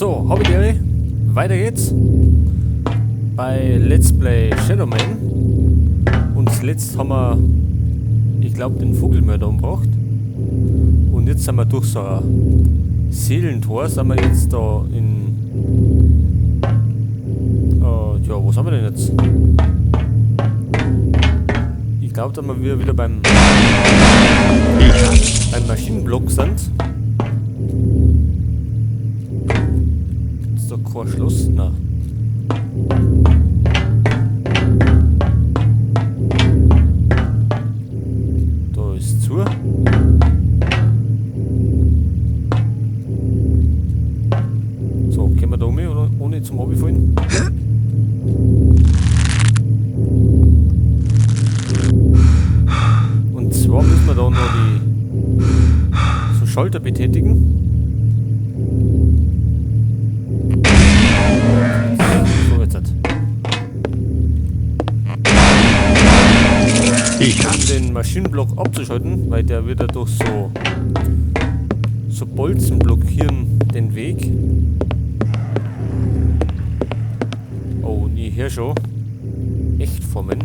So, Hobby-Gary, weiter geht's bei Let's Play Shadowman. Und zuletzt haben wir, ich glaube, den Vogelmörder umgebracht. Und jetzt sind wir durch so ein Seelentor, sind wir jetzt da in... ja, wo sind wir denn jetzt? Ich glaube, dass wir wieder beim Maschinenblock sind. Ist doch kein Schloss? Nein. Da ist zu. So, können wir da um, oder ohne zum Runterfallen? Und zwar müssen wir da noch die so Schalter betätigen. So, jetzt hat. Um den Maschinenblock abzuschalten, weil der wieder durch so Bolzen blockieren den Weg. Oh, nie hier schon. Echt Formen.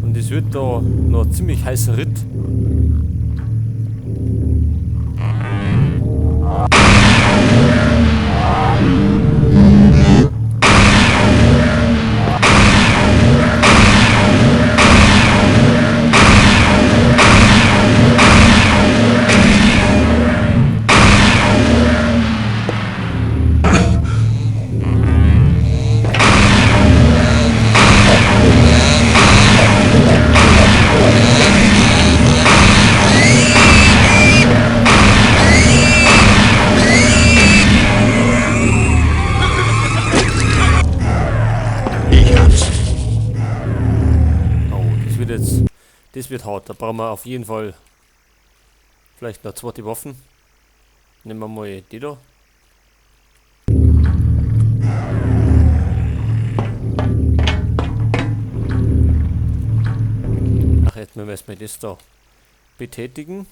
Und es wird da noch ein ziemlich heißer Ritt. Das wird hart, da brauchen wir auf jeden Fall vielleicht noch zweite Waffen. Nehmen wir mal die da. Ach, jetzt müssen wir erstmal das da betätigen.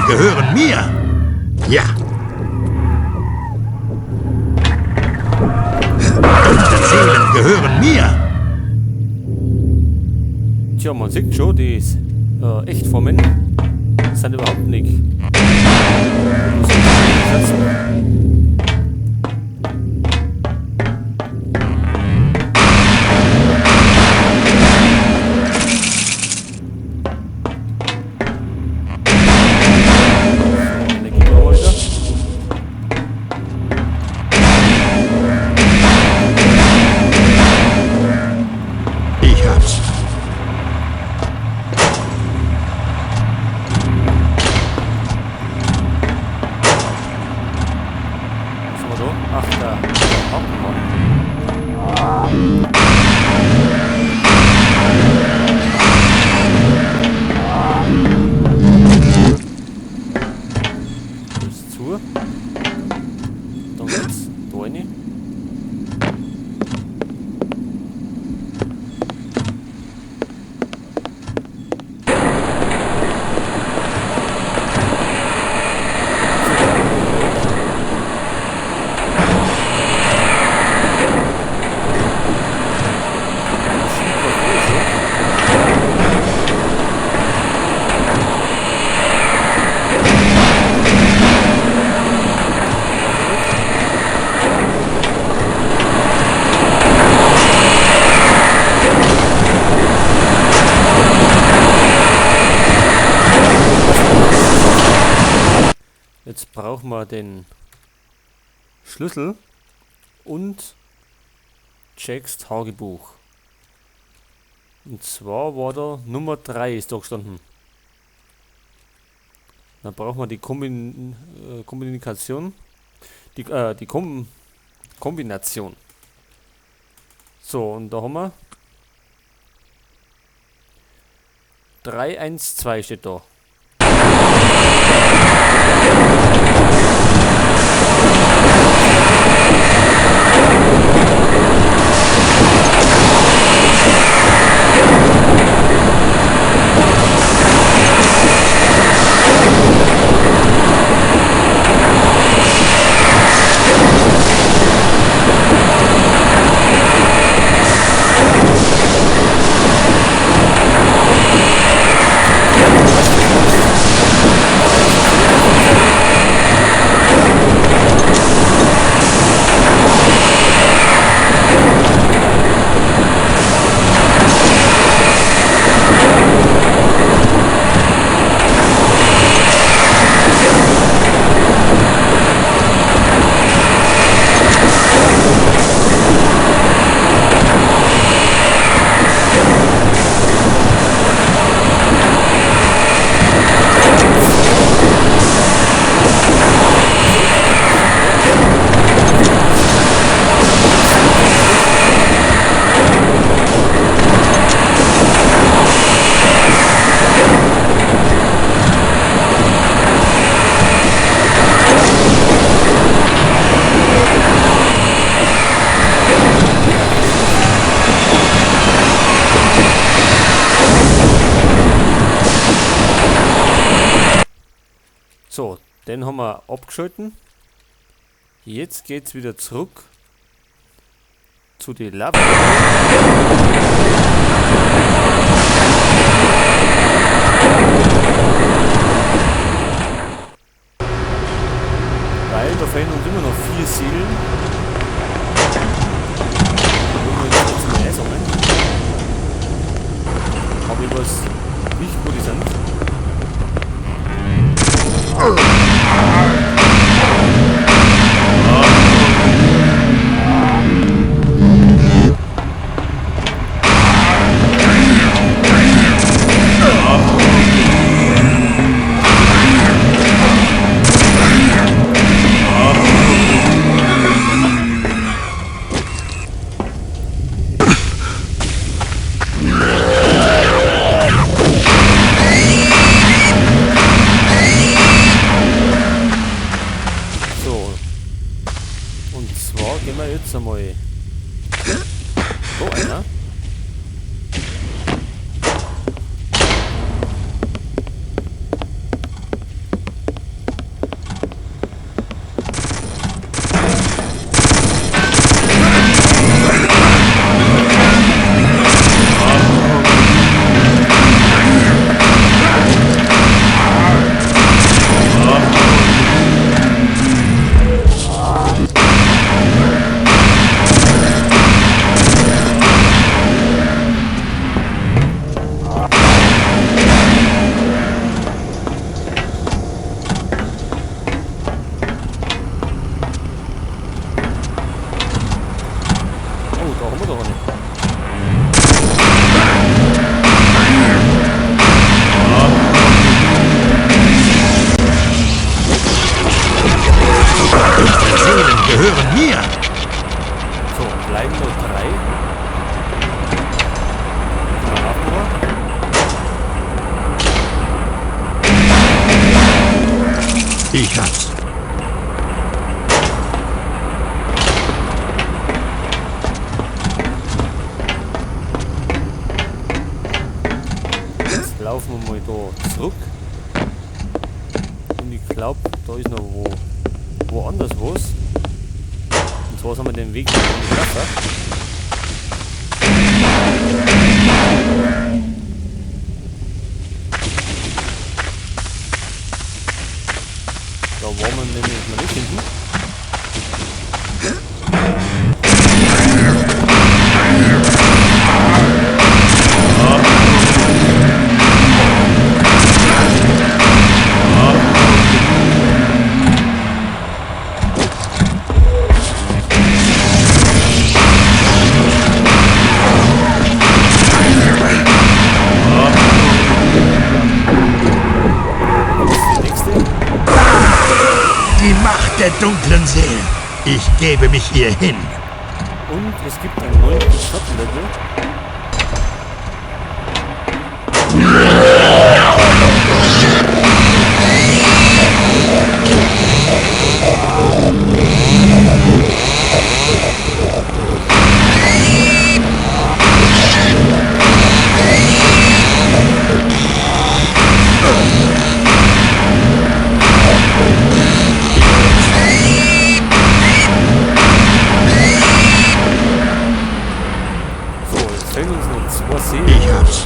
Gehören mir! Ja! Dunkle Seelen gehören mir! Tja, man sieht schon, die Echtformen sind überhaupt nicht. brauchen wir den Schlüssel und Jacks Tagebuch. Und zwar war da Nummer 3 ist da gestanden. Dann brauchen wir die Kommunikation. Die Kombination. So, und da haben wir 312 steht da. So, den haben wir abgeschalten. Jetzt geht's wieder zurück zu den Lava. Weil da fehlen uns immer noch 4 Seelen. Da wollen wir jetzt nicht mehr sammeln. Aber ich weiß nicht, wo die sind. Jetzt einmal so einer. Gehören mir! So, bleiben nur 3. Ich hab's. Jetzt laufen wir mal da zurück. Und ich glaube, da ist noch woanders was. Und zwar haben wir den Weg in die Wasser. Da waren wir nämlich noch nicht hinten. Ich gebe mich ihr hin. Und es gibt einen neuen Schattenlevel. So, jetzt fehlen uns noch 2 Seelen. Ich hab's.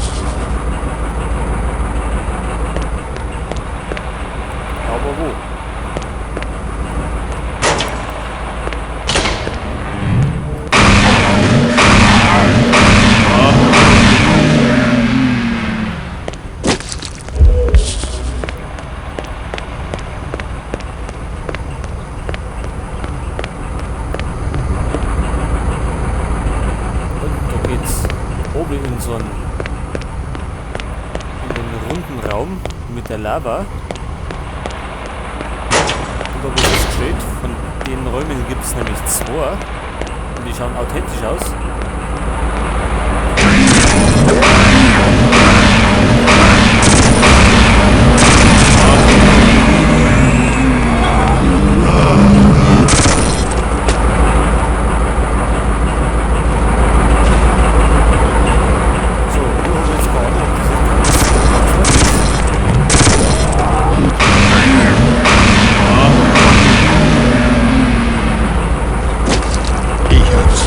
Aber wo? Und da geht's oben in so einen runden Raum mit der Lava. Und da wo es steht, von den Räumen gibt es nämlich 2 und die schauen authentisch aus. So, wir haben jetzt gerade noch Ich hab's.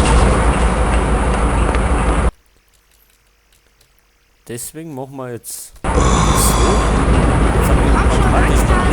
deswegen machen wir jetzt so. Jetzt haben wir automatisch den